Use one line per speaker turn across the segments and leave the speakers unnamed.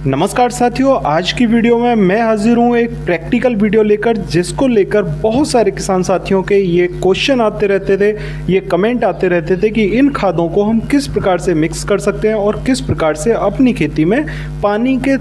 नमस्कार साथियों, आज की वीडियो में मैं हाजिर हूँ एक प्रैक्टिकल वीडियो लेकर, जिसको लेकर बहुत सारे किसान साथियों के ये क्वेश्चन आते रहते थे, ये कमेंट आते रहते थे कि इन खादों को हम किस प्रकार से मिक्स कर सकते हैं और किस प्रकार से अपनी खेती में पानी के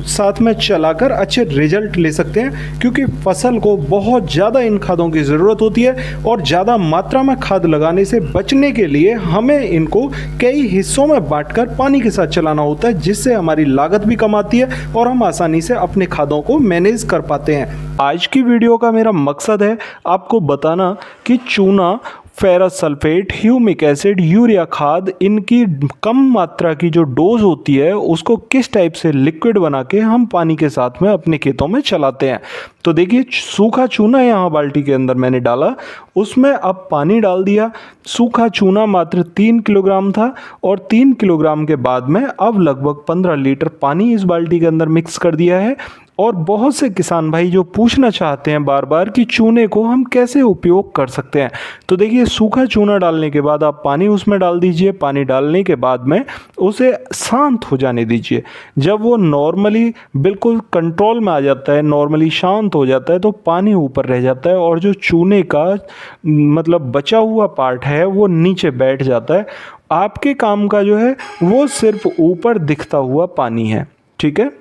साथ में चलाकर अच्छे रिजल्ट ले सकते हैं, क्योंकि फसल को बहुत ज़्यादा इन खादों की ज़रूरत होती है और ज़्यादा मात्रा में खाद लगाने से बचने के लिए हमें इनको कई हिस्सों में बांटकर पानी के साथ चलाना होता है, जिससे हमारी लागत भी कम आती है और हम आसानी से अपने खादों को मैनेज कर पाते हैं। आज की वीडियो का मेरा मकसद है आपको बताना कि चूना, ferrous sulphate, humic acid, urea खाद, इनकी कम मात्रा की जो डोज होती है उसको किस टाइप से लिक्विड बना के हम पानी के साथ में अपने खेतों में चलाते हैं। तो देखिए, सूखा चूना यहाँ बाल्टी के अंदर मैंने डाला, उसमें अब पानी डाल दिया। सूखा चूना मात्र 3 किलोग्राम था और 3 किलोग्राम के बाद में अब लगभग 15 लीटर पानी इस बाल्टी के अंदर मिक्स कर दिया है। और बहुत से किसान भाई जो पूछना चाहते हैं बार बार कि चूने को हम कैसे उपयोग कर सकते हैं, तो देखिए, सूखा चूना डालने के बाद आप पानी उसमें डाल दीजिए। पानी डालने के बाद में उसे शांत हो जाने दीजिए। जब वो नॉर्मली बिल्कुल कंट्रोल में आ जाता है, नॉर्मली शांत हो जाता है, तो पानी ऊपर रह जाता है और जो चूने का मतलब बचा हुआ पार्ट है वो नीचे बैठ जाता है। आपके काम का जो है वो सिर्फ ऊपर दिखता हुआ पानी है। ठीक है,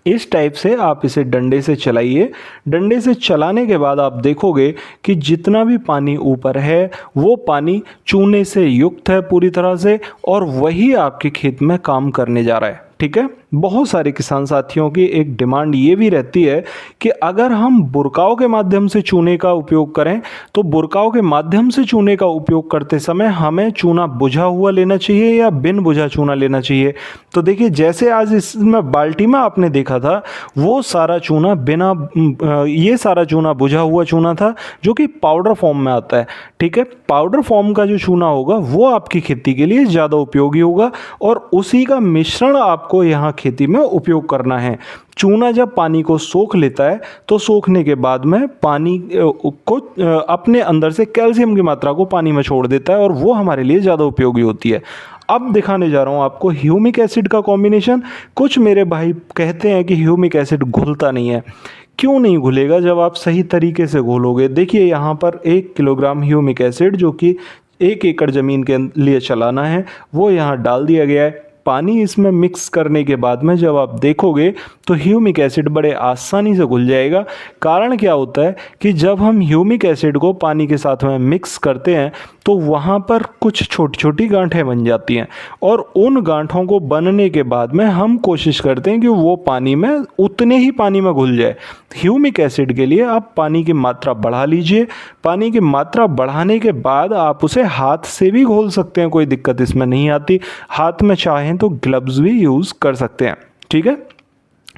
इस टाइप से आप इसे डंडे से चलाइए। डंडे से चलाने के बाद आप देखोगे कि जितना भी पानी ऊपर है वो पानी चूने से युक्त है पूरी तरह से, और वही आपके खेत में काम करने जा रहा है। ठीक है, बहुत सारे किसान साथियों की एक डिमांड ये भी रहती है कि अगर हम बुरकाव के माध्यम से चूने का उपयोग करें, तो बुरकाव के माध्यम से चूने का उपयोग करते समय हमें चूना बुझा हुआ लेना चाहिए या बिन बुझा चूना लेना चाहिए। तो देखिए, जैसे आज इसमें बाल्टी में आपने देखा था, वो सारा चूना बिना ये सारा चूना बुझा हुआ चूना था, जो कि पाउडर फॉर्म में आता है। ठीक है, पाउडर फॉर्म का जो चूना होगा वो आपकी खेती के लिए ज़्यादा उपयोगी होगा और उसी का मिश्रण आपको यहाँ खेती में उपयोग करना है। चूना जब पानी को सोख लेता है तो सोखने के बाद में पानी को अपने अंदर से कैल्शियम की मात्रा को पानी में छोड़ देता है और वो हमारे लिए ज़्यादा उपयोगी होती है। अब दिखाने जा रहा हूँ आपको ह्यूमिक एसिड का कॉम्बिनेशन। कुछ मेरे भाई कहते हैं कि ह्यूमिक एसिड घुलता नहीं है। क्यों नहीं घुलेगा जब आप सही तरीके से घोलोगे। देखिए, यहाँ पर 1 किलोग्राम ह्यूमिक एसिड, जो कि 1 एकड़ ज़मीन के लिए चलाना है, वो यहाँ डाल दिया गया है। पानी इसमें मिक्स करने के बाद में जब आप देखोगे तो ह्यूमिक एसिड बड़े आसानी से घुल जाएगा। कारण क्या होता है कि जब हम ह्यूमिक एसिड को पानी के साथ में मिक्स करते हैं तो वहाँ पर कुछ छोटी छोटी गांठें बन जाती हैं, और उन गांठों को बनने के बाद में हम कोशिश करते हैं कि वो पानी में उतने ही पानी में घुल जाए। ह्यूमिक एसिड के लिए आप पानी की मात्रा बढ़ा लीजिए। पानी की मात्रा बढ़ाने के बाद आप उसे हाथ से भी घोल सकते हैं, कोई दिक्कत इसमें नहीं आती। हाथ में चाहें तो ग्लव्स भी यूज़ कर सकते हैं। ठीक है,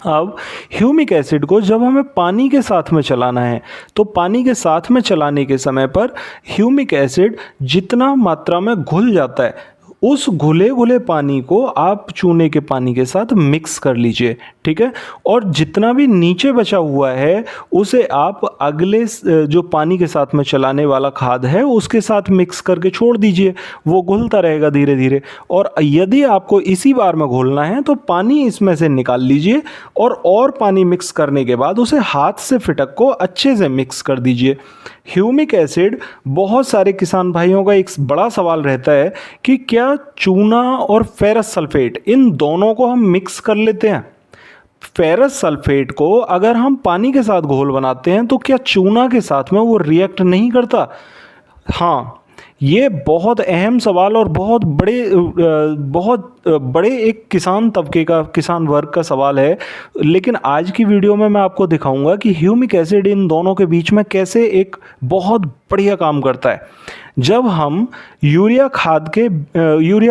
अब ह्यूमिक एसिड को जब हमें पानी के साथ में चलाना है, तो पानी के साथ में चलाने के समय पर ह्यूमिक एसिड जितना मात्रा में घुल जाता है, उस घुले घुले पानी को आप चूने के पानी के साथ मिक्स कर लीजिए। ठीक है, और जितना भी नीचे बचा हुआ है उसे आप अगले जो पानी के साथ में चलाने वाला खाद है उसके साथ मिक्स करके छोड़ दीजिए। वो घुलता रहेगा धीरे धीरे। और यदि आपको इसी बार में घोलना है तो पानी इसमें से निकाल लीजिए और पानी मिक्स करने के बाद उसे हाथ से फिटक को अच्छे से मिक्स कर दीजिए। ह्यूमिक एसिड, बहुत सारे किसान भाइयों का एक बड़ा सवाल रहता है कि क्या चूना और फेरस सल्फेट, इन दोनों को हम मिक्स कर लेते हैं। फेरस सल्फेट को अगर हम पानी के साथ घोल बनाते हैं तो क्या चूना के साथ में वो रिएक्ट नहीं करता? हाँ, ये बहुत अहम सवाल और बहुत बड़े एक किसान तबके का, किसान वर्ग का सवाल है। लेकिन आज की वीडियो में मैं आपको दिखाऊंगा कि ह्यूमिक एसिड इन दोनों के बीच में कैसे एक बहुत बढ़िया काम करता है। जब हम यूरिया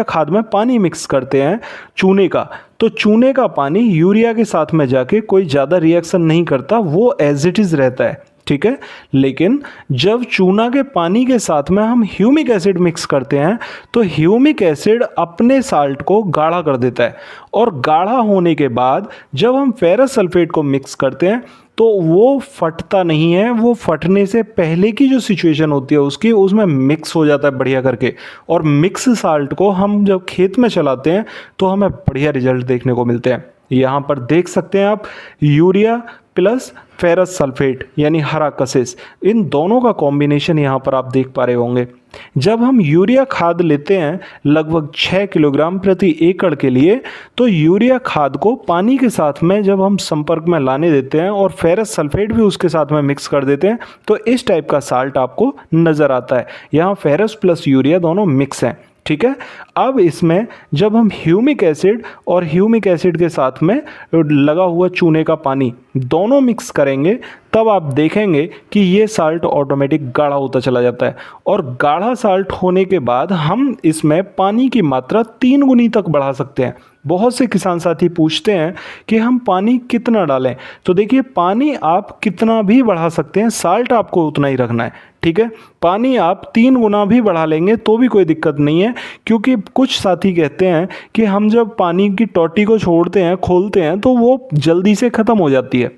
खाद में पानी मिक्स करते हैं चूने का, तो चूने का पानी यूरिया के साथ में जाके कोई ज़्यादा रिएक्शन नहीं करता, वो एज इट इज़ रहता है। ठीक है, लेकिन जब चूना के पानी के साथ में हम ह्यूमिक एसिड मिक्स करते हैं तो ह्यूमिक एसिड अपने साल्ट को गाढ़ा कर देता है, और गाढ़ा होने के बाद जब हम फेरस सल्फेट को मिक्स करते हैं तो वो फटता नहीं है। वो फटने से पहले की जो सिचुएशन होती है उसकी, उसमें मिक्स हो जाता है बढ़िया करके, और मिक्स साल्ट को हम जब खेत में चलाते हैं तो हमें बढ़िया रिजल्ट देखने को मिलते हैं। यहाँ पर देख सकते हैं आप यूरिया प्लस फेरस सल्फेट यानी हरा कशिश, इन दोनों का कॉम्बिनेशन यहाँ पर आप देख पा रहे होंगे। जब हम यूरिया खाद लेते हैं लगभग 6 किलोग्राम प्रति एकड़ के लिए, तो यूरिया खाद को पानी के साथ में जब हम संपर्क में लाने देते हैं और फेरस सल्फेट भी उसके साथ में मिक्स कर देते हैं तो इस टाइप का साल्ट आपको नज़र आता है। यहाँ फेरस प्लस यूरिया दोनों मिक्स हैं, ठीक है। अब इसमें जब हम ह्यूमिक एसिड और ह्यूमिक एसिड के साथ में लगा हुआ चूने का पानी दोनों मिक्स करेंगे, तब आप देखेंगे कि ये साल्ट ऑटोमेटिक गाढ़ा होता चला जाता है। और गाढ़ा साल्ट होने के बाद हम इसमें पानी की मात्रा 3 गुनी तक बढ़ा सकते हैं। बहुत से किसान साथी पूछते हैं कि हम पानी कितना डालें, तो देखिए पानी आप कितना भी बढ़ा सकते हैं, साल्ट आपको उतना ही रखना है, ठीक है। पानी आप 3 गुना भी बढ़ा लेंगे तो भी कोई दिक्कत नहीं है, क्योंकि कुछ साथी कहते हैं कि हम जब पानी की टोटी को छोड़ते हैं, खोलते हैं, तो वो जल्दी से ख़त्म हो जाती है।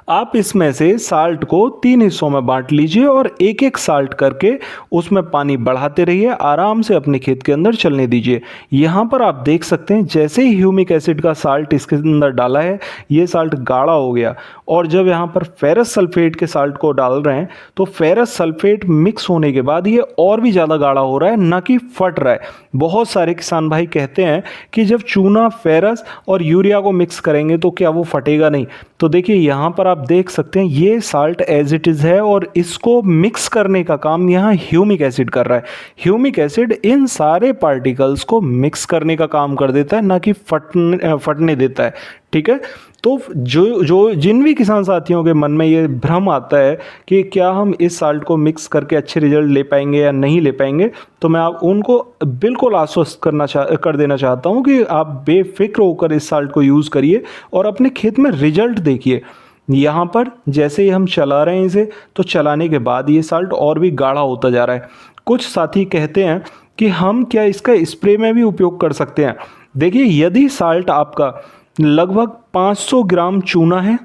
आप इसमें से साल्ट को 3 हिस्सों में बांट लीजिए और एक एक साल्ट करके उसमें पानी बढ़ाते रहिए, आराम से अपने खेत के अंदर चलने दीजिए। यहाँ पर आप देख सकते हैं जैसे ही ह्यूमिक एसिड का साल्ट इसके अंदर डाला है, ये साल्ट गाढ़ा हो गया। और जब यहाँ पर फेरस सल्फेट के साल्ट को डाल रहे हैं तो फेरस सल्फेट मिक्स होने के बाद ये और भी ज़्यादा गाढ़ा हो रहा है, ना कि फट रहा है। बहुत सारे किसान भाई कहते हैं कि जब चूना, फेरस और यूरिया को मिक्स करेंगे तो क्या वो फटेगा नहीं। तो देखिए यहाँ पर आप देख सकते हैं ये साल्ट एज इट इज़ है और इसको मिक्स करने का काम यहाँ ह्यूमिक एसिड कर रहा है। ह्यूमिक एसिड इन सारे पार्टिकल्स को मिक्स करने का काम कर देता है, ना कि फटने देता है, ठीक है। तो जिन भी किसान साथियों के मन में ये भ्रम आता है कि क्या हम इस साल्ट को मिक्स करके अच्छे रिजल्ट ले पाएंगे या नहीं ले पाएंगे, तो मैं आप उनको बिल्कुल आश्वस्त कर देना चाहता हूँ कि आप बेफिक्र होकर इस साल्ट को यूज़ करिए और अपने खेत में रिजल्ट देखिए। यहाँ पर जैसे ही हम चला रहे हैं इसे, तो चलाने के बाद ये साल्ट और भी गाढ़ा होता जा रहा है। कुछ साथी कहते हैं कि हम क्या इसका स्प्रे में भी उपयोग कर सकते हैं। देखिए यदि साल्ट आपका लगभग 500 ग्राम चूना है,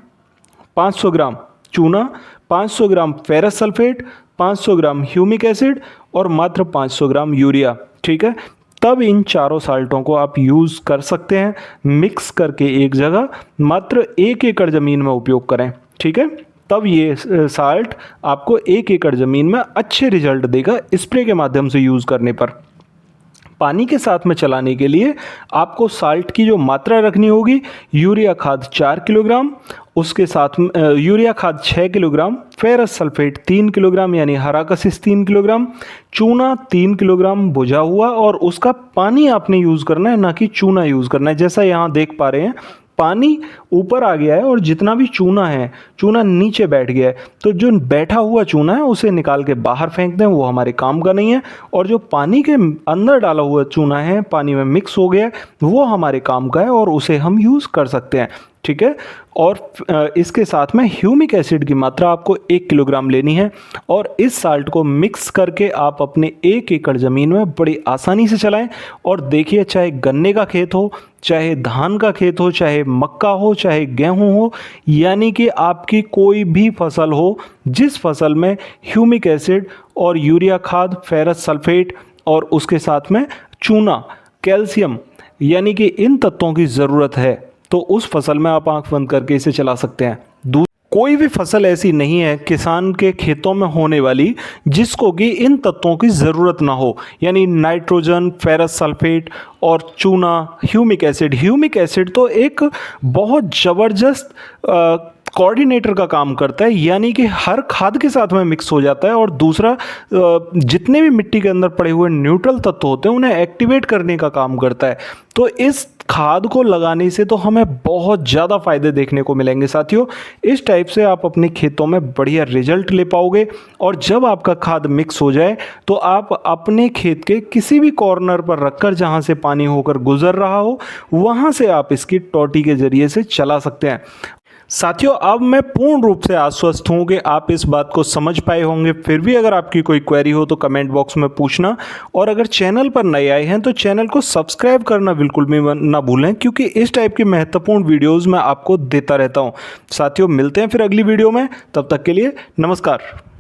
500 ग्राम चूना, 500 ग्राम फेरस सल्फेट, 500 ग्राम ह्यूमिक एसिड और मात्र 500 ग्राम यूरिया, ठीक है, तब इन चारों साल्टों को आप यूज़ कर सकते हैं। मिक्स करके एक जगह मात्र 1 एकड़ ज़मीन में उपयोग करें, ठीक है। तब ये साल्ट आपको 1 एकड़ ज़मीन में अच्छे रिजल्ट देगा स्प्रे के माध्यम से यूज़ करने पर। पानी के साथ में चलाने के लिए आपको साल्ट की जो मात्रा रखनी होगी, यूरिया खाद 4 किलोग्राम, उसके साथ यूरिया खाद 6 किलोग्राम, फेरस सल्फेट 3 किलोग्राम यानी हरा कशिश 3 किलोग्राम, चूना 3 किलोग्राम बुझा हुआ, और उसका पानी आपने यूज़ करना है, ना कि चूना यूज़ करना है। जैसा यहाँ देख पा रहे हैं पानी ऊपर आ गया है और जितना भी चूना है, चूना नीचे बैठ गया है, तो जो बैठा हुआ चूना है उसे निकाल के बाहर फेंक दें, वो हमारे काम का नहीं है। और जो पानी के अंदर डाला हुआ चूना है, पानी में मिक्स हो गया है, वो हमारे काम का है और उसे हम यूज़ कर सकते हैं, ठीक है। और इसके साथ में ह्यूमिक एसिड की मात्रा आपको 1 किलोग्राम लेनी है और इस साल्ट को मिक्स करके आप अपने 1 एकड़ ज़मीन में बड़ी आसानी से चलाएं। और देखिए चाहे गन्ने का खेत हो, चाहे धान का खेत हो, चाहे मक्का हो, चाहे गेहूं हो, यानी कि आपकी कोई भी फसल हो, जिस फसल में ह्यूमिक एसिड और यूरिया खाद, फेरस सल्फेट और उसके साथ में चूना, कैल्शियम यानी कि इन तत्वों की ज़रूरत है, तो उस फसल में आप आंख बंद करके इसे चला सकते हैं। कोई भी फसल ऐसी नहीं है किसान के खेतों में होने वाली जिसको कि इन तत्वों की ज़रूरत ना हो, यानी नाइट्रोजन, फेरस सल्फेट और चूना, ह्यूमिक एसिड। ह्यूमिक एसिड तो एक बहुत ज़बरदस्त कोऑर्डिनेटर का काम करता है, यानी कि हर खाद के साथ में मिक्स हो जाता है। और दूसरा जितने भी मिट्टी के अंदर पड़े हुए न्यूट्रल तत्व होते हैं उन्हें एक्टिवेट करने का काम करता है। तो इस खाद को लगाने से तो हमें बहुत ज़्यादा फायदे देखने को मिलेंगे साथियों। इस टाइप से आप अपने खेतों में बढ़िया रिजल्ट ले पाओगे। और जब आपका खाद मिक्स हो जाए तो आप अपने खेत के किसी भी कॉर्नर पर रखकर, जहाँ से पानी होकर गुजर रहा हो, वहाँ से आप इसकी टोटी के ज़रिए से चला सकते हैं। साथियों अब मैं पूर्ण रूप से आश्वस्त हूँ कि आप इस बात को समझ पाए होंगे। फिर भी अगर आपकी कोई क्वेरी हो तो कमेंट बॉक्स में पूछना, और अगर चैनल पर नए आए हैं तो चैनल को सब्सक्राइब करना बिल्कुल भी ना भूलें, क्योंकि इस टाइप की महत्वपूर्ण वीडियोज़ मैं आपको देता रहता हूँ। साथियों मिलते हैं फिर अगली वीडियो में, तब तक के लिए नमस्कार।